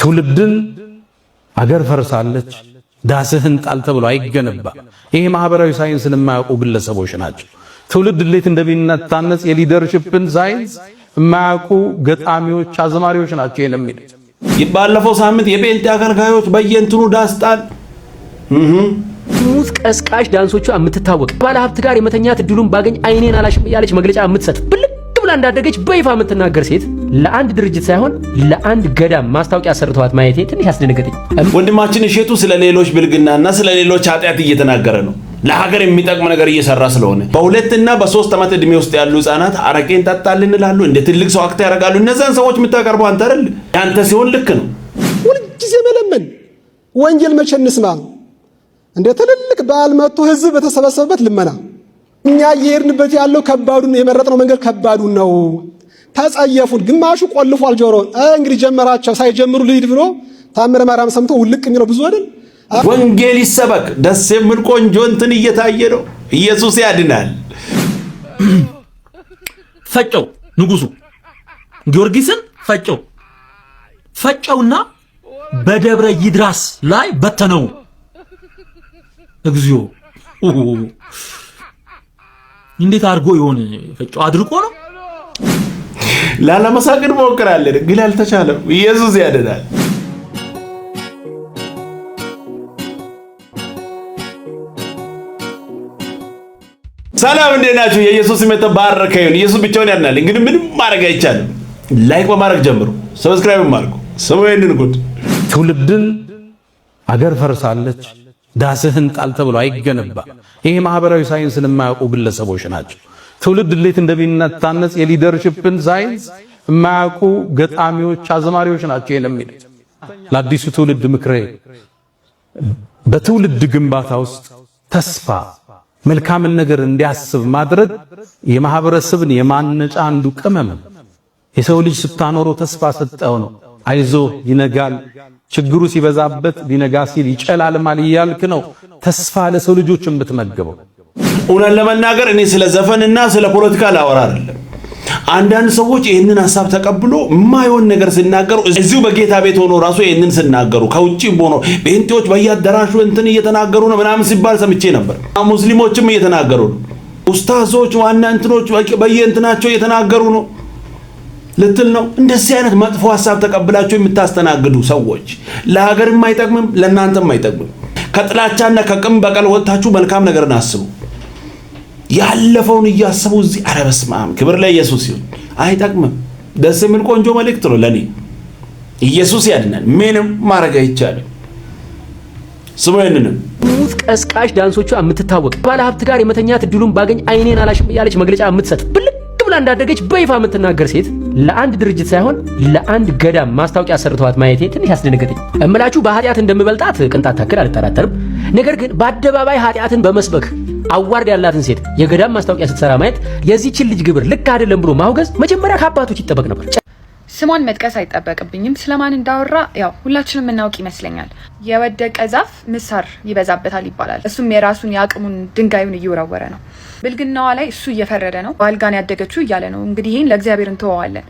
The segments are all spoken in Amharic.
ትውልድን አገር ፈርሳለች ዳስህን ጣል ተብሎ አይገነባ። ይሄ ማህበራዊ ሳይንስን የማያውቁ ግለሰቦች ናቸው። ትውልድ እንዴት እንደሚነታነጽ የሊደርሺፕን ሳይንስ የማያውቁ ገጣሚዎች፣ አዝማሪዎች ናቸው የሚሉት። ባለፈው ሳምንት የጴንጤ አገልጋዮች በየእንትኑ ዳስጣል ሙዝ ቀስቃሽ ዳንሶቿ የምትታወቅ ባለ ሀብት ጋር የመተኛት እድሉን ባገኝ አይኔን አላሽም ያለች መግለጫ የምትሰጥ ብልጥ ብላ እንዳደገች በይፋ የምትናገር ሴት ለአንድ ድርጅት ሳይሆን ለአንድ ገዳም ማስታወቂያ ሰርተዋት ማየቴ ትንሽ ያስደነገጠኝ። ወንድማችን እሸቱ ስለ ሌሎች ብልግናና ስለ ሌሎች ኃጢአት እየተናገረ ነው። ለሀገር የሚጠቅም ነገር እየሰራ ስለሆነ በ2 እና በ3 ዓመት እድሜ ውስጥ ያሉ ህፃናት አረቄን ጠጣልን ይላሉ፣ እንደ ትልቅ ሰው አክት ያደርጋሉ። እነዛን ሰዎች የምታቀርበው አንተ አይደል? ያንተ ሲሆን ልክ ነው። ሁልጊዜ መለመን ወንጌል መቼ እንስማ? እንደ ትልልቅ በዓል መጥቶ ህዝብ በተሰበሰበበት ልመና። እኛ እየሄድንበት ያለው ከባዱን የመረጥነው መንገድ ከባዱን ነው። ተጸየፉን። ግማሹ ቆልፏል ጆሮን። እንግዲህ ጀመራቸው ሳይጀምሩ ልሂድ ብሎ ታምረ ማርያም ሰምቶ ውልቅ የሚለው ብዙ አይደል? ወንጌል ይሰበክ። ደስ የሚል ቆንጆ እንትን እየታየ ነው። ኢየሱስ ያድናል። ፈጨው ንጉሱ ጊዮርጊስን ፈጨውና በደብረ ይድራስ ላይ በተነው። እግዚኦ እንዴት አድርጎ ይሆን ፈጨው? አድርቆ ነው። ላለመሳቅን ሞክራለን ግን አልተቻለም። ኢየሱስ ያድናል። ሰላም እንዴት ናችሁ? የኢየሱስ ስም የተባረከ ይሁን። ኢየሱስ ብቻውን ያድናል። እንግዲህ ምንም ማድረግ አይቻልም። ላይክ በማድረግ ጀምሩ፣ ሰብስክራይብ ማድረጉ ስሙ ይሄንን ጉድ። ትውልድን አገር ፈርሳለች ዳስህን ጣል ተብሎ አይገነባ። ይሄ ማህበራዊ ሳይንስን የማያውቁ ግለሰቦች ናቸው። ትውልድ እንዴት እንደሚነታነጽ የሊደርሺፕን ሳይንስ የማያውቁ ገጣሚዎች፣ አዝማሪዎች ናቸው የሚሉት። ለአዲሱ ትውልድ ምክሬ በትውልድ ግንባታ ውስጥ ተስፋ መልካምን ነገር እንዲያስብ ማድረግ የማህበረሰብን የማነጫ አንዱ ቅመም። የሰው ልጅ ስታኖረው ተስፋ ሰጠው ነው። አይዞ ይነጋል፣ ችግሩ ሲበዛበት ሊነጋ ሲል ይጨላልማል እያልክ ነው ተስፋ ለሰው ልጆች የምትመገበው። እውነት ለመናገር እኔ ስለ ዘፈንና ስለ ፖለቲካ ላወራ አይደለም። አንዳንድ ሰዎች ይህንን ሐሳብ ተቀብሎ የማይሆን ነገር ሲናገሩ እዚሁ በጌታ ቤት ሆኖ ራሱ ይህንን ሲናገሩ ከውጪም ሆኖ ቤንጤዎች በየአዳራሹ እንትን እየተናገሩ ነው ምናምን ሲባል ሰምቼ ነበር። ሙስሊሞችም እየተናገሩ ነው። ኡስታዞች ዋና እንትኖች በየእንትናቸው እየተናገሩ ነው ልትል ነው። እንደዚህ አይነት መጥፎ ሐሳብ ተቀብላችሁ የምታስተናግዱ ሰዎች ለሀገርም አይጠቅምም ለእናንተም አይጠቅምም። ከጥላቻና ከቅም በቀል ወጥታችሁ መልካም ነገርን አስቡ። ያለፈውን እያሰቡ እዚህ ኧረ በስመ አብ ክብር ለኢየሱስ ይሁን። አይጠቅምም። ደስ የሚል ቆንጆ መልእክት ነው ለኔ። ኢየሱስ ያድናል። ምንም ማድረግ አይቻልም። ስሙ ይሄንን ሙዝ ቀስቃሽ ዳንሶቿ የምትታወቅ ባለ ሀብት ጋር የመተኛት እድሉን ባገኝ አይኔን አላሽም ያለች መግለጫ የምትሰጥ ብልጥ ብላ እንዳደገች በይፋ የምትናገር ሴት ለአንድ ድርጅት ሳይሆን ለአንድ ገዳም ማስታወቂያ ሰርተዋት ማየቴ ትንሽ ያስደነገጠኝ። እምላችሁ በኃጢአት እንደምበልጣት ቅንጣት ታክል አልጠራጠርም። ነገር ግን በአደባባይ ኃጢአትን በመስበክ አዋርድ ያላትን ሴት የገዳም ማስታወቂያ ስትሰራ ማየት የዚህችን ልጅ ግብር ልክ አይደለም ብሎ ማውገዝ መጀመሪያ ከአባቶች ይጠበቅ ነበር። ስሟን መጥቀስ አይጠበቅብኝም። ስለማን እንዳወራ ያው ሁላችንም የምናውቅ ይመስለኛል። የወደቀ ዛፍ ምሳር ይበዛበታል ይባላል። እሱም የራሱን የአቅሙን ድንጋዩን እየወረወረ ነው። ብልግናዋ ላይ እሱ እየፈረደ ነው። ባልጋን ያደገችው እያለ ነው። እንግዲህ ይህን ለእግዚአብሔር እንተዋዋለን።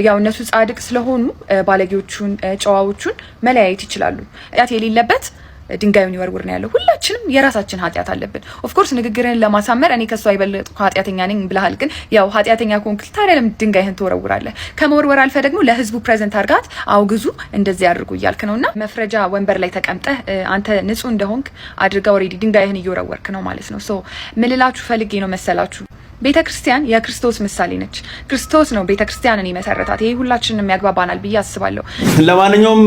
ያው እነሱ ጻድቅ ስለሆኑ ባለጌዎቹን ጨዋዎቹን መለያየት ይችላሉ። ኃጢአት የሌለበት ድንጋዩን ይወርውር ነው ያለው። ሁላችንም የራሳችን ኃጢአት አለብን። ኦፍ ኮርስ ንግግርህን ለማሳመር እኔ ከሷ አይበልጥኩ ኃጢአተኛ ነኝ ብለሃል። ግን ያው ኃጢአተኛ ኮንክ ታዲያ ለምን ድንጋይህን ትወረውራለህ? ከመወርወር አልፈ ደግሞ ለህዝቡ ፕሬዘንት አድርጋት አውግዙ እንደዚህ አድርጉ እያልክ ነውና መፍረጃ ወንበር ላይ ተቀምጠህ አንተ ንጹህ እንደሆንክ አድርጋ ኦሬዲ ድንጋይህን እየወረወርክ ነው ማለት ነው። ሶ ምን ልላችሁ ፈልጌ ነው መሰላችሁ? ቤተክርስቲያን የክርስቶስ ምሳሌ ነች። ክርስቶስ ነው ቤተክርስቲያንን የመሰረታት። ይሄ ሁላችንንም ያግባባናል ብዬ አስባለሁ። ለማንኛውም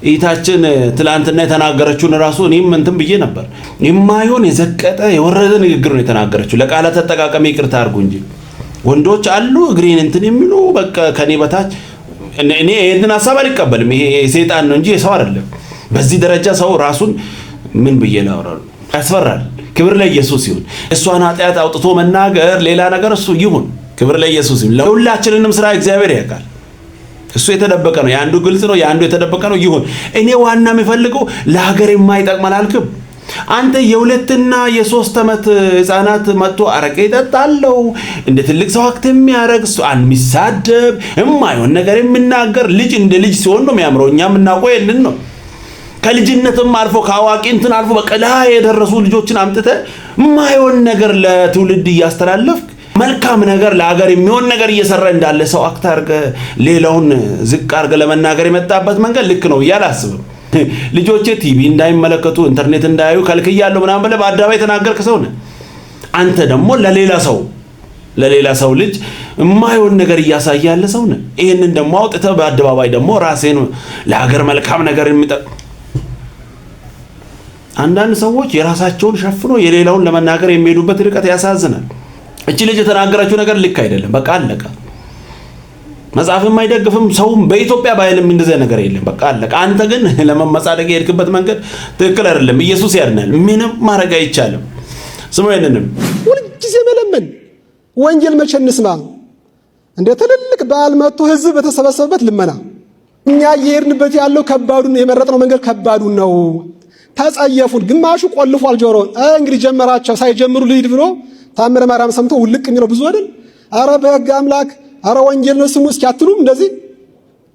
እይታችን ትላንትና የተናገረችውን ራሱ እኔም እንትን ብዬ ነበር። የማይሆን የዘቀጠ የወረደ ንግግር ነው የተናገረችው። ለቃላት ተጠቃቀሚ ይቅርታ አድርጉ እንጂ ወንዶች አሉ እግሬን እንትን የሚሉ በቃ ከኔ በታች። እኔ ይሄንን ሐሳብ አልቀበልም። ይሄ ሰይጣን ነው እንጂ ሰው አይደለም። በዚህ ደረጃ ሰው ራሱን ምን ብዬ ላወራው? ያስፈራል። ክብር ለኢየሱስ ይሁን። እሷን ኃጢአት አውጥቶ መናገር ሌላ ነገር እሱ ይሁን። ክብር ለኢየሱስ ይሁን። ለሁላችንንም ስራ እግዚአብሔር ያውቃል። እሱ የተደበቀ ነው፣ የአንዱ ግልጽ ነው፣ የአንዱ የተደበቀ ነው። ይሁን። እኔ ዋና የሚፈልገው ለሀገር የማይጠቅም አላልክም። አንተ የሁለትና የሶስት ዓመት ህፃናት መጥቶ አረቄ ይጠጣለው እንደ ትልቅ ሰው አክት የሚያረግ የሚሳደብ የማይሆን ነገር የሚናገር ልጅ እንደ ልጅ ሲሆን ነው የሚያምረው። እኛ የምናውቀው ይሄንን ነው። ከልጅነትም አልፎ ከአዋቂ እንትን አልፎ በቀላ የደረሱ ልጆችን አምጥተ የማይሆን ነገር ለትውልድ እያስተላለፍክ መልካም ነገር ለሀገር የሚሆን ነገር እየሰራ እንዳለ ሰው አክት አርገ ሌላውን ዝቅ አርገ ለመናገር የመጣበት መንገድ ልክ ነው ያላስብም። ልጆቼ ቲቪ እንዳይመለከቱ ኢንተርኔት እንዳያዩ ከልክያለሁ ምናምን ብለህ በአደባባይ ተናገርክ ሰው ነህ። አንተ ደግሞ ለሌላ ሰው ልጅ የማይሆን ነገር እያሳየ ያለ ሰው ነህ። ይሄንን ደግሞ አውጥተህ በአደባባይ ደግሞ ራስህን ለሀገር መልካም ነገር አንዳንድ ሰዎች የራሳቸውን ሸፍኖ የሌላውን ለመናገር የሚሄዱበት ርቀት ያሳዝናል። እቺ ልጅ የተናገረችው ነገር ልክ አይደለም። በቃ አለቀ። መጽሐፍም አይደግፍም ሰውም በኢትዮጵያ ባይልም እንደዚህ ነገር የለም። በቃ አለቀ። አንተ ግን ለመመጻደቅ የሄድክበት መንገድ ትክክል አይደለም። ኢየሱስ ያድናል። ምንም ማድረግ አይቻልም። ስሙ ይሄንንም ሁልጊዜ መለመን ወንጌል መቼ እንስማ? እንደ ትልልቅ በዓል መጥቶ ህዝብ በተሰበሰበበት ልመና እኛ እየሄድንበት ያለው ከባዱን የመረጥነው መንገድ ከባዱን ነው። ተጸየፉን። ግማሹ ቆልፏል ጆሮን። እንግዲህ ጀመራቸው ሳይጀምሩ ልሂድ ብሎ ታምረ ማርያም ሰምቶ ውልቅ የሚለው ብዙ አይደል? አረ በሕግ አምላክ አረ ወንጌል ነው ስሙ እስኪ አትሉም? እንደዚህ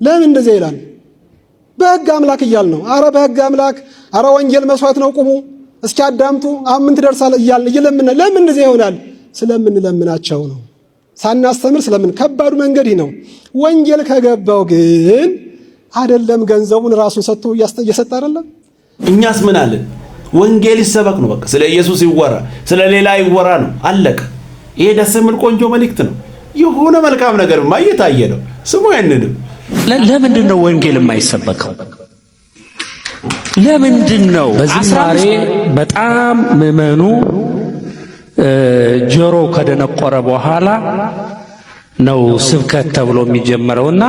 ለምን እንደዚህ ይላል? በሕግ አምላክ እያል ነው። አረ በሕግ አምላክ አረ ወንጌል መስዋዕት ነው ቁሙ እስኪ አዳምጡ አሁን ምን ትደርሳለ እያልን እየለምን ለምን እንደዚህ ይሆናል? ስለምንለምናቸው ነው። ሳናስተምር ስለምን ከባዱ መንገድ ነው። ወንጌል ከገባው ግን አይደለም ገንዘቡን ራሱን ሰጥቶ እየሰጠ አይደለም። እኛስ ምን አለን? ወንጌል ይሰበክ ነው። በቃ ስለ ኢየሱስ ይወራ፣ ስለ ሌላ ይወራ ነው። አለቀ። ይሄ ደስ የሚል ቆንጆ መልእክት ነው። የሆነ መልካም ነገርማ እየታየ ነው። ስሙ ያንንም ለምንድን ነው ወንጌል የማይሰበከው? ለምንድን ነው? በዝማሬ በጣም ምዕመኑ ጆሮ ከደነቆረ በኋላ ነው ስብከት ተብሎ የሚጀምረውና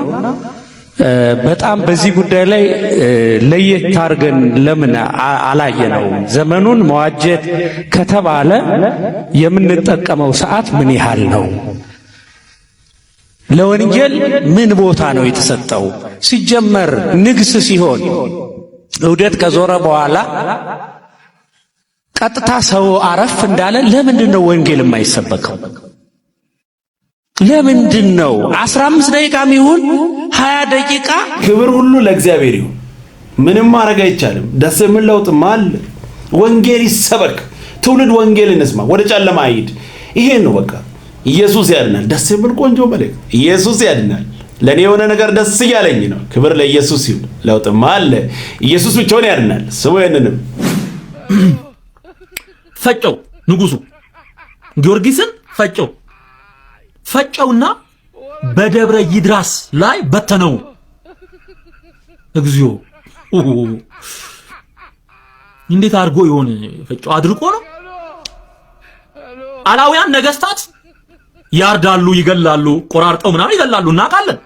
በጣም በዚህ ጉዳይ ላይ ለየት አድርገን ለምን አላየነው? ዘመኑን መዋጀት ከተባለ የምንጠቀመው ሰዓት ምን ያህል ነው? ለወንጌል ምን ቦታ ነው የተሰጠው? ሲጀመር ንግስ ሲሆን እውደት ከዞረ በኋላ ቀጥታ ሰው አረፍ እንዳለ ለምንድን ነው ወንጌል የማይሰበከው? ለምንድን ነው 15 ደቂቃም ይሁን 20 ደቂቃ? ክብር ሁሉ ለእግዚአብሔር ይሁን። ምንም ማድረግ አይቻልም። ደስ የሚል ለውጥማ አለ። ወንጌል ይሰበክ፣ ትውልድ ወንጌል እንስማ፣ ወደ ጨለማ አይሂድ። ይሄ ነው በቃ። ኢየሱስ ያድናል። ደስ የሚል ቆንጆ መልእክት። ኢየሱስ ያድናል። ለኔ የሆነ ነገር ደስ እያለኝ ነው። ክብር ለኢየሱስ ይሁን። ለውጥማ አለ። ኢየሱስ ብቻውን ያድናል። ስሙ ይሄንንም ፈጨው ንጉሱ ጊዮርጊስን ፈጨውና በደብረ ይድራስ ላይ በተነው። እግዚኦ! እንዴት አድርጎ ይሆን ፈጨው? አድርቆ ነው። አላውያን ነገስታት ያርዳሉ፣ ይገላሉ፣ ቆራርጠው ምናምን ይገላሉ እናውቃለን።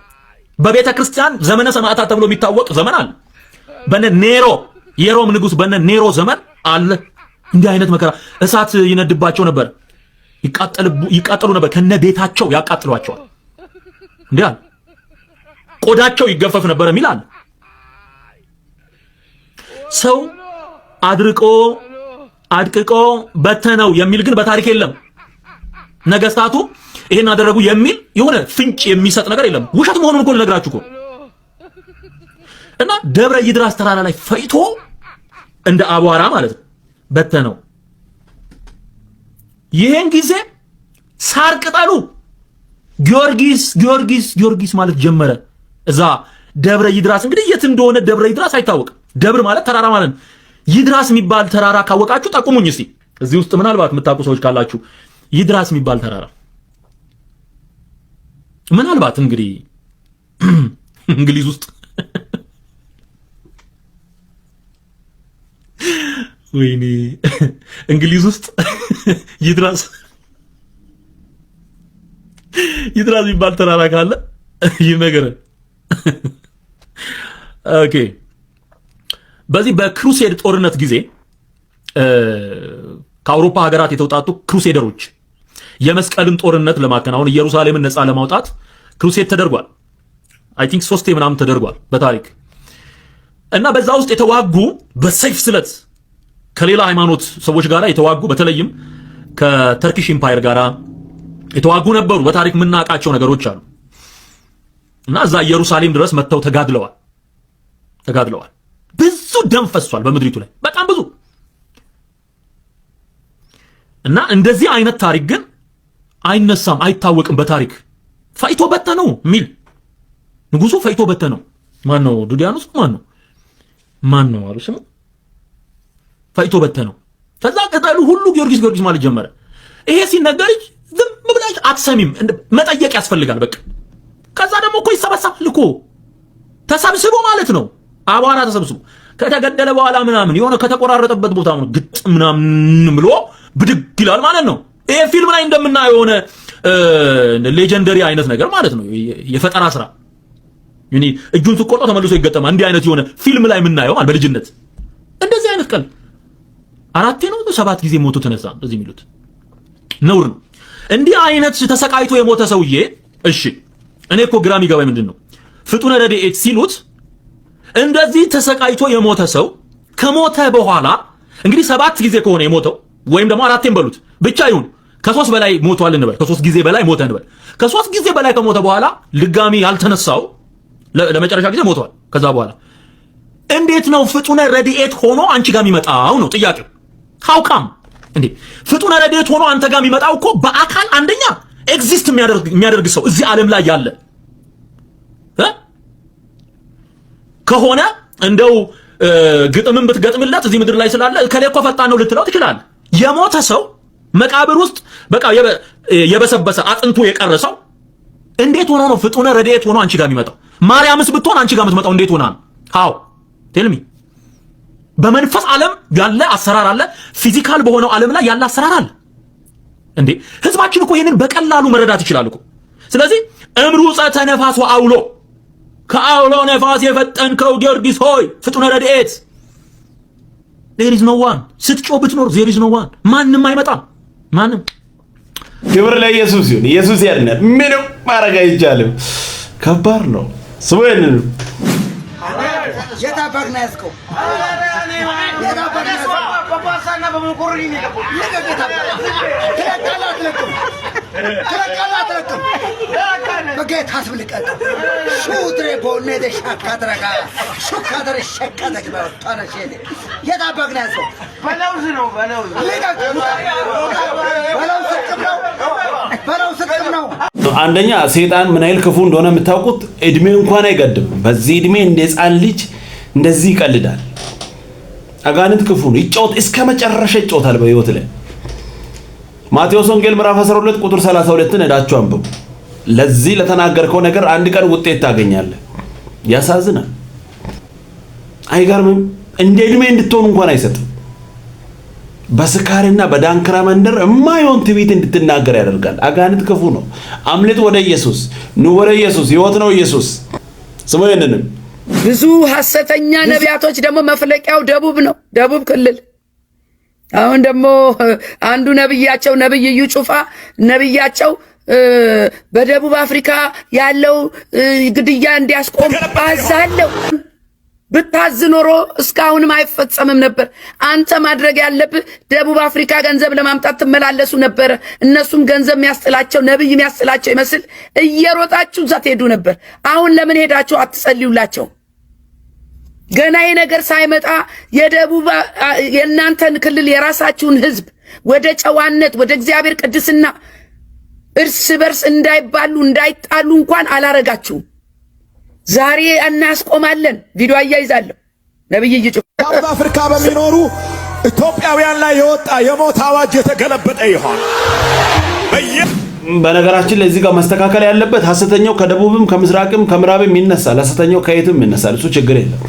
በቤተ ክርስቲያን ዘመነ ሰማዕታት ተብሎ የሚታወቅ ዘመን አለ። በነ ኔሮ የሮም ንጉስ በነ ኔሮ ዘመን አለ። እንዲህ አይነት መከራ እሳት ይነድባቸው ነበር፣ ይቃጠሉ ነበር፣ ከነ ቤታቸው ያቃጥሏቸዋል። እንዲህ አለ። ቆዳቸው ይገፈፍ ነበር የሚላል ሰው አድቅቆ በተነው የሚል ግን በታሪክ የለም። ነገስታቱ ይሄን አደረጉ የሚል የሆነ ፍንጭ የሚሰጥ ነገር የለም። ውሸት መሆኑን እኮ ልነግራችሁ እኮ። እና ደብረ ይድራስ ተራራ ላይ ፈይቶ እንደ አቧራ ማለት ነው በተነው። ይሄን ጊዜ ሳር ቅጠሉ ጊዮርጊስ ማለት ጀመረ። እዛ ደብረ ይድራስ እንግዲህ የት እንደሆነ ደብረ ይድራስ አይታወቅም። ደብር ማለት ተራራ ማለት ነው። ይድራስ የሚባል ተራራ ካወቃችሁ ጠቁሙኝ እስቲ። እዚህ ውስጥ ምናልባት የምታውቁ ሰዎች ካላችሁ ይድራስ የሚባል ተራራ ምናልባት እንግዲህ እንግሊዝ ውስጥ ወይኔ እንግሊዝ ውስጥ ይድራስ የሚባል ተራራ ካለ ይነገረን። ኦኬ። በዚህ በክሩሴድ ጦርነት ጊዜ ከአውሮፓ ሀገራት የተውጣጡ ክሩሴደሮች የመስቀልን ጦርነት ለማከናወን ኢየሩሳሌምን ነፃ ለማውጣት ክሩሴድ ተደርጓል። አይ ቲንክ 3 ምናምን ተደርጓል በታሪክ እና በዛ ውስጥ የተዋጉ በሰይፍ ስለት ከሌላ ሃይማኖት ሰዎች ጋር የተዋጉ በተለይም ከተርኪሽ ኢምፓየር ጋር የተዋጉ ነበሩ። በታሪክ የምናውቃቸው ነገሮች አሉ እና እዛ ኢየሩሳሌም ድረስ መጥተው ተጋድለዋል። ብዙ ደም ፈሷል በምድሪቱ ላይ በጣም ብዙ። እና እንደዚህ አይነት ታሪክ ግን አይነሳም፣ አይታወቅም። በታሪክ ፈይቶ በተነው ሚል ንጉሱ ፈይቶ በተነው ማን ነው? ዱዲያኖስ ማን ነው አሉ ስሙ። ፈይቶ በተነው። ከዛ ቅጠሉ ሁሉ ጊዮርጊስ ማለት ጀመረ። ይሄ ሲነገርሽ ዝም ብለሽ አትሰሚም፣ መጠየቅ ያስፈልጋል በቃ። ከዛ ደግሞ እኮ ይሰበሰባል እኮ ተሰብስቦ ማለት ነው። አቧራ ተሰብስቦ ከተገደለ በኋላ ምናምን የሆነ ከተቆራረጠበት ቦታ ነው ግጥ ምናምን ብሎ ብድግ ይላል ማለት ነው። ይሄ ፊልም ላይ እንደምናየው የሆነ ሌጀንደሪ አይነት ነገር ማለት ነው። የፈጠራ ስራ እኔ እጁን ተቆርጦ ተመልሶ ይገጠማል። እንዲህ አይነት የሆነ ፊልም ላይ የምናየው ማለት በልጅነት እንደዚህ አይነት ቀል 4 ነው 7 ጊዜ ሞቶ ተነሳ እንደዚህ የሚሉት ነውር ነው። እንዲህ አይነት ተሰቃይቶ የሞተ ሰውዬ እሺ፣ እኔ እኮ ግራም ይገባኝ ምንድነው ፍጡነ ረድኤት ሲሉት እንደዚህ ተሰቃይቶ የሞተ ሰው ከሞተ በኋላ እንግዲህ 7 ጊዜ ከሆነ የሞተው ወይም ደግሞ 4ም በሉት ብቻ ይሁን ከ3 በላይ ሞቷል እንበል፣ ከ3 ጊዜ በላይ ሞተ እንበል። ከ3 ጊዜ በላይ ከሞተ በኋላ ልጋሚ ያልተነሳው ለመጨረሻ ጊዜ ሞቷል። ከዛ በኋላ እንዴት ነው ፍጡነ ረድኤት ሆኖ አንቺ ጋር የሚመጣው ነው ጥያቄው። how come እንዴ ፍጡነ ረድኤት ሆኖ አንተ ጋር የሚመጣው እኮ በአካል አንደኛ ኤግዚስት የሚያደርግ ሰው እዚህ ዓለም ላይ ያለ ከሆነ እንደው ግጥምን ብትገጥምለት እዚህ ምድር ላይ ስላለ ከሌኮ ፈጣን ነው ልትለው ትችላለህ። የሞተ ሰው መቃብር ውስጥ በቃ የበሰበሰ አጥንቱ የቀረሰው እንዴት ሆኖ ነው ፍጡነ ረድኤት ሆኖ አንቺ ጋር የሚመጣው? ማርያምስ ብትሆን አንቺ ጋር የምትመጣው እንዴት ሆና ነው? how tell me። በመንፈስ ዓለም ያለ አሰራር አለ፣ ፊዚካል በሆነው ዓለም ላይ ያለ አሰራር አለ። እንዴ ህዝባችን እኮ ይሄንን በቀላሉ መረዳት ይችላል እኮ። ስለዚህ እምሩፀተ ነፋስ ወአውሎ ከአውሎ ነፋስ የፈጠንከው ጊዮርጊስ ሆይ ፍጡነ ረድኤት there is no one ስትጮህ ብትኖር there is no one ማንም አይመጣም ማንም። ክብር ለኢየሱስ ይሁን። ኢየሱስ ያድናል። ምንም ማድረግ አይቻልም። ከባድ ነው። ስወን የታባክና ያስከው በባሳና በመኮረኒ ነው በጌታ አስብልቀቅ ሹድሬ ቦኔ ደሻካተረጋ ሹካተረ ሸቀተክ በታነሸደ የታባክና ያስከው በለውዝ ነው በለው ስቅም ነው። አንደኛ ሰይጣን ምን አይል ክፉ እንደሆነ የምታውቁት እድሜ እንኳን አይገድም። በዚህ እድሜ እንደ ሕፃን ልጅ እንደዚህ ይቀልዳል። አጋንንት ክፉ ነው። ይጫወት እስከ መጨረሻ ይጫወታል በህይወት ላይ። ማቴዎስ ወንጌል ምዕራፍ 12 ቁጥር 32ን ሄዳችሁ አንብቡ። ለዚህ ለተናገርከው ነገር አንድ ቀን ውጤት ታገኛለህ። ያሳዝናል። አይገርምም? እንደ እድሜ እንድትሆን እንኳን አይሰጥም። በስካርና በዳንክራ መንደር የማይሆን ትዕቢት እንድትናገር ያደርጋል። አጋንንት ክፉ ነው። አምልጥ ወደ ኢየሱስ፣ ኑ ወደ ኢየሱስ። ህይወት ነው ኢየሱስ። ስሙ ይሄንንም ብዙ ሐሰተኛ ነቢያቶች ደግሞ መፍለቂያው ደቡብ ነው፣ ደቡብ ክልል። አሁን ደግሞ አንዱ ነብያቸው ነብይ እዩ ጩፋ ነብያቸው በደቡብ አፍሪካ ያለው ግድያ እንዲያስቆም አዛለው። ብታዝ ኖሮ እስካሁንም አይፈጸምም ነበር። አንተ ማድረግ ያለብህ ደቡብ አፍሪካ ገንዘብ ለማምጣት ትመላለሱ ነበር። እነሱም ገንዘብ የሚያስጥላቸው ነብይ የሚያስጥላቸው ይመስል እየሮጣችሁ እዛ ትሄዱ ነበር። አሁን ለምን ሄዳችሁ አትጸልዩላቸው? ገና ይሄ ነገር ሳይመጣ የደቡብ የእናንተን ክልል የራሳችሁን ህዝብ ወደ ጨዋነት ወደ እግዚአብሔር ቅድስና እርስ በርስ እንዳይባሉ እንዳይጣሉ እንኳን አላረጋችሁም። ዛሬ እናስቆማለን። ቪዲዮ አያይዛለሁ። ነብይ ይጩ ደቡብ አፍሪካ በሚኖሩ ኢትዮጵያውያን ላይ የወጣ የሞት አዋጅ የተገለበጠ ይሆን። በነገራችን ላይ እዚህ ጋር መስተካከል ያለበት ሐሰተኛው ከደቡብም ከምስራቅም ከምዕራብም ይነሳል፣ ሐሰተኛው ከየትም ይነሳል። እሱ ችግር የለም።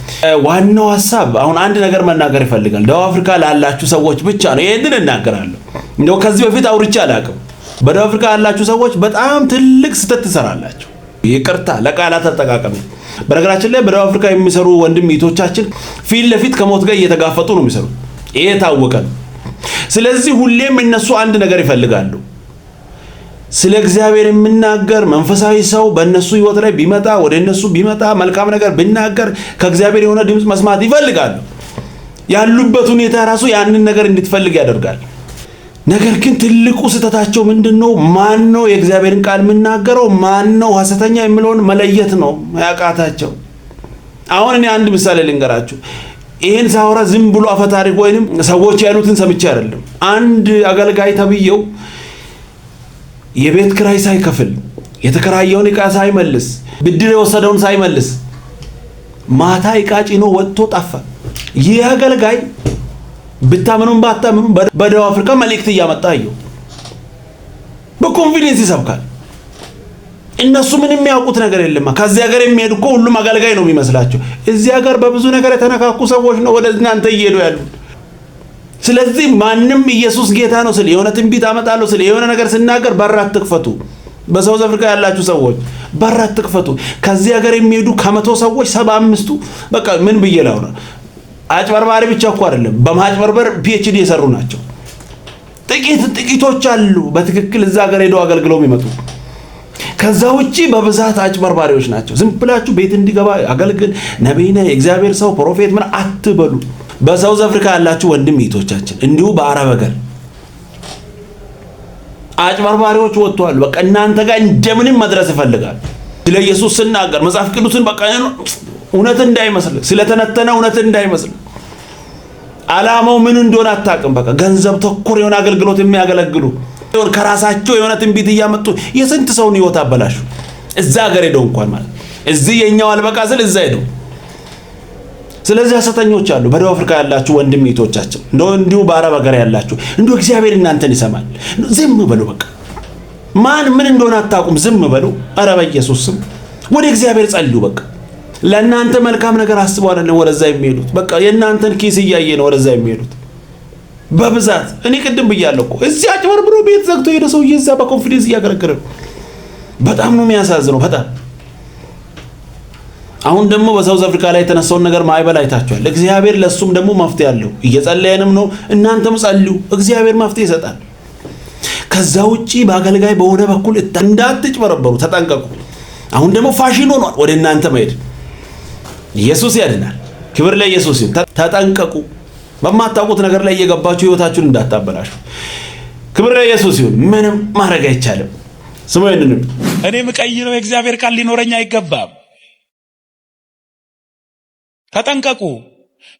ዋናው ሐሳብ አሁን አንድ ነገር መናገር ይፈልጋል። ደቡብ አፍሪካ ላላችሁ ሰዎች ብቻ ነው ይሄንን እናገራለሁ። እንደው ከዚህ በፊት አውርቼ አላውቅም። በደቡብ አፍሪካ ያላችሁ ሰዎች በጣም ትልቅ ስህተት ትሰራላችሁ። ይቅርታ ለቃላት አጠቃቀም። በነገራችን ላይ በደቡብ አፍሪካ የሚሰሩ ወንድም እህቶቻችን ፊት ለፊት ከሞት ጋር እየተጋፈጡ ነው የሚሰሩት። ይሄ ታወቀ ነው። ስለዚህ ሁሌም እነሱ አንድ ነገር ይፈልጋሉ። ስለ እግዚአብሔር የሚናገር መንፈሳዊ ሰው በእነሱ ህይወት ላይ ቢመጣ ወደ እነሱ ቢመጣ መልካም ነገር ቢናገር ከእግዚአብሔር የሆነ ድምጽ መስማት ይፈልጋሉ። ያሉበት ሁኔታ ራሱ ያንን ነገር እንድትፈልግ ያደርጋል። ነገር ግን ትልቁ ስህተታቸው ምንድነው? ማን ነው የእግዚአብሔርን ቃል የምናገረው፣ ማን ነው ሐሰተኛ የሚለውን መለየት ነው ያቃታቸው። አሁን እኔ አንድ ምሳሌ ልንገራችሁ። ይሄን ሳወራ ዝም ብሎ አፈታሪክ ወይንም ሰዎች ያሉትን ሰምቼ አይደለም። አንድ አገልጋይ ተብየው የቤት ክራይ ሳይከፍል የተከራየውን ዕቃ ሳይመልስ ብድር የወሰደውን ሳይመልስ ማታ ዕቃ ጭኖ ወጥቶ ጠፋ። ይህ አገልጋይ ብታምኑም ባታምኑም በደቡብ አፍሪካ መልእክት እያመጣ አየሁ። በኮንፊደንስ ይሰብካል። እነሱ ምንም የሚያውቁት ነገር የለም። ከዚህ ሀገር የሚሄዱ እኮ ሁሉም አገልጋይ ነው የሚመስላቸው። እዚህ ሀገር በብዙ ነገር የተነካኩ ሰዎች ነው ወደ እናንተ እየሄዱ ያሉት። ስለዚህ ማንም ኢየሱስ ጌታ ነው ስለ የሆነ ትንቢት አመጣለሁ ስለ የሆነ ነገር ስናገር በር አትክፈቱ። በሳውዝ አፍሪካ ያላችሁ ሰዎች በር አትክፈቱ። ከዚህ ሀገር የሚሄዱ ከመቶ ሰዎች 75ቱ በቃ ምን ብዬ ላውራ፣ አጭበርባሪ ብቻ እኮ አይደለም በማጭበርበር ፒኤችዲ የሰሩ ናቸው። ጥቂቶች አሉ በትክክል እዛ ሀገር ሄደው አገልግለው የሚመጡ። ከዛ ውጪ በብዛት አጭበርባሪዎች ናቸው። ዝም ብላችሁ ቤት እንዲገባ አገልግል፣ ነብይ ነህ፣ የእግዚአብሔር ሰው፣ ፕሮፌት ምን አትበሉ። በሳውዝ አፍሪካ ያላችሁ ወንድም እህቶቻችን እንዲሁ በአረብ ሀገር አጭበርባሪዎች ወጥተዋል። በቃ እናንተ ጋር እንደምንም መድረስ ይፈልጋል። ስለ ኢየሱስ ስናገር መጽሐፍ ቅዱስን በቃ እውነት እንዳይመስል ስለተነተነ እውነት እንዳይመስል ዓላማው ምን እንደሆነ አታውቅም። በቃ ገንዘብ ተኮር የሆነ አገልግሎት የሚያገለግሉ ከራሳቸው የሆነ ትንቢት እያመጡ የስንት ሰውን ህይወት አበላሹ። እዛ ሀገር ሄደው እንኳን ማለት እዚህ የኛው አልበቃ ስል እዛ ሄደው። ስለዚህ ሐሰተኞች አሉ። በደቡብ አፍሪካ ያላችሁ ወንድም እህቶቻችን እንዲሁ በአረብ ሀገር ያላችሁ እንዲሁ እግዚአብሔር እናንተን ይሰማል። ዝም በሉ በቃ ማን ምን እንደሆነ አታውቁም። ዝም በሉ። ኧረ በኢየሱስ ስም ወደ እግዚአብሔር ጸልዩ። በቃ ለእናንተ መልካም ነገር አስበው አይደለም ወደዛ የሚሄዱት። በቃ የእናንተን ኪስ እያየ ነው ወደዛ የሚሄዱት በብዛት። እኔ ቅድም ብያለሁ እኮ እዚህ አጭበርብሮ ቤት ዘግቶ ሄደ ሰውዬ እዛ በኮንፊደንስ እያገለገለ በጣም ነው የሚያሳዝነው። በጣም አሁን ደግሞ በሳውዝ አፍሪካ ላይ የተነሳውን ነገር ማይበል አይታችኋል። እግዚአብሔር ለሱም ደግሞ መፍትሄ አለው። እየጸለየንም ነው። እናንተም ጸልዩ፣ እግዚአብሔር መፍትሄ ይሰጣል። ከዛ ውጪ በአገልጋይ በሆነ በኩል እንዳትጭበረበሩ ተጠንቀቁ። አሁን ደግሞ ፋሽን ሆኗል ወደ እናንተ መሄድ። ኢየሱስ ያድናል። ክብር ለኢየሱስ ይሁን። ተጠንቀቁ። በማታውቁት ነገር ላይ እየገባችሁ ህይወታችሁን እንዳታበላሹ። ክብር ለኢየሱስ ይሁን። ምንም ማድረግ አይቻልም። ስሙ ይንንም እኔ ምቀይረው የእግዚአብሔር ቃል ሊኖረኝ አይገባም። ተጠንቀቁ።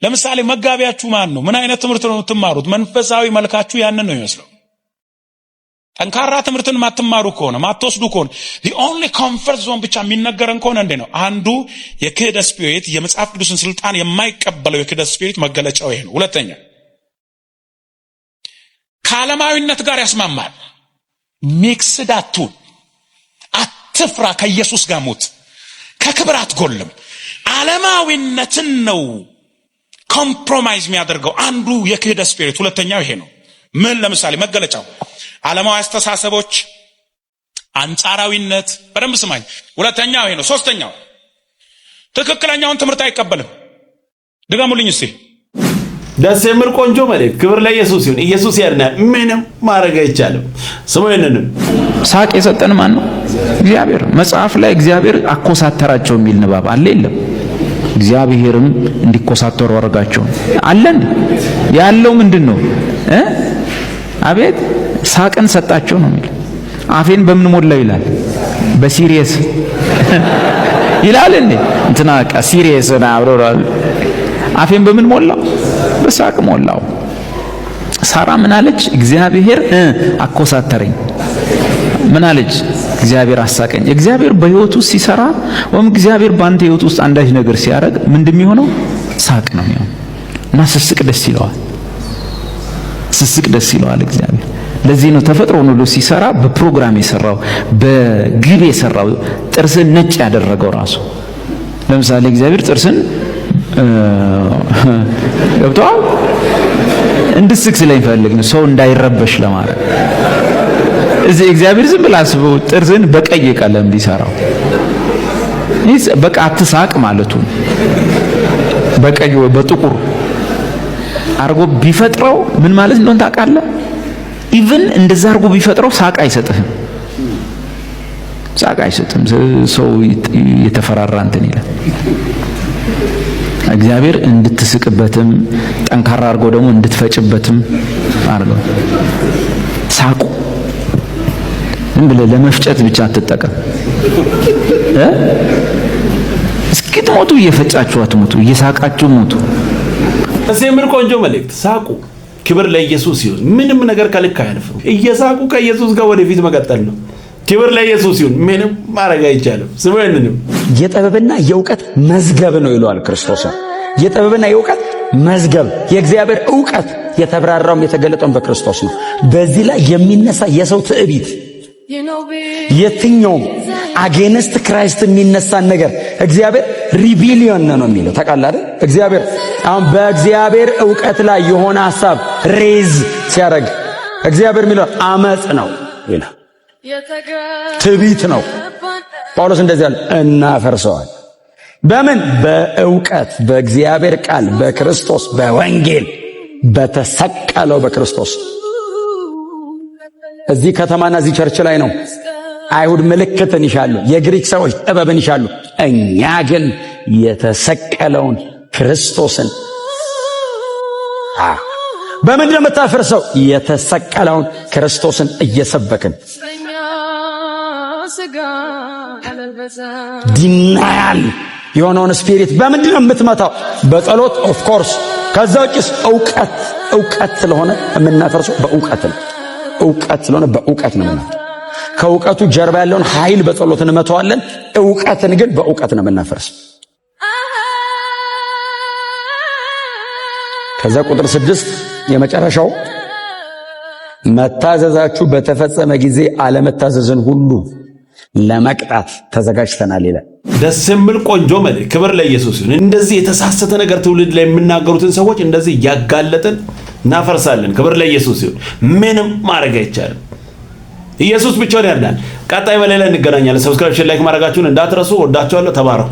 ለምሳሌ መጋቢያችሁ ማን ነው? ምን አይነት ትምህርት ነው የምትማሩት? መንፈሳዊ መልካችሁ ያንን ነው የሚመስለው። ጠንካራ ትምህርትን ማትማሩ ከሆነ ማትወስዱ ከሆነ the only comfort zone ብቻ የሚነገረን ከሆነ እንዴ ነው? አንዱ የክህደት ስፒሪት የመጽሐፍ ቅዱስን ስልጣን የማይቀበለው የክህደት ስፒሪት መገለጫው ይሄ ነው። ሁለተኛ ከዓለማዊነት ጋር ያስማማል። ሚክስድ አትሁን። አትፍራ። ከኢየሱስ ጋር ሞት። ከክብር አትጎልም። ዓለማዊነትን ነው ኮምፕሮማይዝ የሚያደርገው አንዱ የክህደት ስፒሪት። ሁለተኛው ይሄ ነው። ምን ለምሳሌ መገለጫው ዓለማዊ አስተሳሰቦች፣ አንጻራዊነት። በደንብ ስማኝ። ሁለተኛው ይሄ ነው። ሶስተኛው ትክክለኛውን ትምህርት አይቀበልም። ድገሙልኝ እስቲ። ደስ የሚል ቆንጆ መልእክት። ክብር ለኢየሱስ ይሁን። ኢየሱስ ያድናል። ምንም ማድረግ አይቻልም። ስሙ ይንንም ሳቅ የሰጠን ማን ነው? እግዚአብሔር። መጽሐፍ ላይ እግዚአብሔር አኮሳተራቸው የሚል ንባብ አለ የለም? እግዚአብሔርም እንዲኮሳተሩ አደረጋቸው አለን ያለው ምንድነው? አቤት ሳቅን ሰጣቸው ነው የሚል። አፌን በምን ሞላው ይላል? በሲሪየስ ይላል እንዴ? እንትና ቃ ሲሪየስ ነው አብሮራል። አፌን በምን ሞላው? በሳቅ ሞላው። ሳራ ምን አለች? እግዚአብሔር አኮሳተረኝ። ምን አለች? እግዚአብሔር አሳቀኝ። እግዚአብሔር በህይወት ውስጥ ሲሰራ ወይም እግዚአብሔር ባንተ ህይወት ውስጥ አንዳች ነገር ሲያደርግ ምንድነው? ሳቅ ነው የሚሆነው። እና ስስቅ ደስ ይለዋል። ስስቅ ደስ ይለዋል እግዚአብሔር። ለዚህ ነው ተፈጥሮን ሁሉ ሲሰራ በፕሮግራም የሰራው በግብ የሰራው ጥርስን ነጭ ያደረገው ራሱ። ለምሳሌ እግዚአብሔር ጥርስን ገብቷል እንድስቅ ስለሚፈልግ ነው፣ ሰው እንዳይረበሽ ለማለት። እዚህ እግዚአብሔር ዝም ብላ አስበው ጥርስን በቀይ ቀለም ቢሰራው ይህ በቃ አትሳቅ ማለቱ በቀይ ወይ በጥቁር አርጎ ቢፈጥረው ምን ማለት እንደሆነ ታውቃለህ? ኢቭን እንደዛ አርጎ ቢፈጥረው ሳቅ አይሰጥህም። ሳቅ አይሰጥም። ሰው የተፈራራ እንትን ይላል። እግዚአብሔር እንድትስቅበትም ጠንካራ አድርጎ ደግሞ እንድትፈጭበትም አድርገው። ሳቁ። ዝም ብለህ ለመፍጨት ብቻ አትጠቀም። እስክትሞቱ እየፈጫችሁ አትሞቱ፣ እየሳቃችሁ ሞቱ። እዚህ ምን ቆንጆ መልእክት። ሳቁ። ክብር ለኢየሱስ ይሁን። ምንም ነገር ከልክ አያልፍም። እየሳቁ ከኢየሱስ ጋር ወደፊት መቀጠል ነው። ክብር ለኢየሱስ ይሁን። ምንም ማድረግ አይቻልም። ስሙኝንም የጥበብና የእውቀት መዝገብ ነው ይለዋል ክርስቶስ። የጥበብና የእውቀት መዝገብ፣ የእግዚአብሔር ዕውቀት የተብራራውም የተገለጠውም በክርስቶስ ነው። በዚህ ላይ የሚነሳ የሰው ትዕቢት፣ የትኛውም አጌንስት ክራይስት የሚነሳን ነገር እግዚአብሔር ሪቢሊዮን ነው የሚለው ታውቃለህ አይደል? እግዚአብሔር አሁን በእግዚአብሔር ዕውቀት ላይ የሆነ ሐሳብ ሬዝ ሲያደርግ እግዚአብሔር የሚለው አመጽ ነው ይላል፣ ትዕቢት ነው። ጳውሎስ እንደዚህ ያለ እናፈርሰዋል። በምን? በዕውቀት በእግዚአብሔር ቃል በክርስቶስ በወንጌል በተሰቀለው በክርስቶስ። እዚህ ከተማና እዚህ ቸርች ላይ ነው አይሁድ ምልክትን ይሻሉ፣ የግሪክ ሰዎች ጥበብን ይሻሉ። እኛ ግን የተሰቀለውን ክርስቶስን በምንድን ነው የምታፈርሰው? የተሰቀለውን ክርስቶስን እየሰበክን ዲናያል የሆነውን ስፒሪት በምንድን ነው የምትመታው? በጸሎት ኦፍ ኮርስ። ከዛ ውጭስ ዕውቀት ስለሆነ የምናፈርሰው በዕውቀት ነው። ዕውቀት ስለሆነ በዕውቀት ነው የምናፈርሰው። ከዕውቀቱ ጀርባ ያለውን ኃይል በጸሎት እንመታዋለን። ዕውቀትን ግን በዕውቀት ነው የምናፈርሰው። ከዛ ቁጥር 6 የመጨረሻው መታዘዛችሁ በተፈጸመ ጊዜ አለመታዘዝን ሁሉ ለመቅጣት ተዘጋጅተናል ይላል። ደስ የሚል ቆንጆ መልእክት። ክብር ለኢየሱስ ይሁን። እንደዚህ የተሳሳተ ነገር ትውልድ ላይ የሚናገሩትን ሰዎች እንደዚህ ያጋለጥን እናፈርሳለን። ክብር ለኢየሱስ ይሁን። ምንም ማድረግ አይቻልም። ኢየሱስ ብቻውን ያድናል። ቀጣይ በሌላ እንገናኛለን። ሰብስክራይብ፣ ላይክ ማድረጋችሁን እንዳትረሱ። ወዳችኋለሁ። ተባረኩ።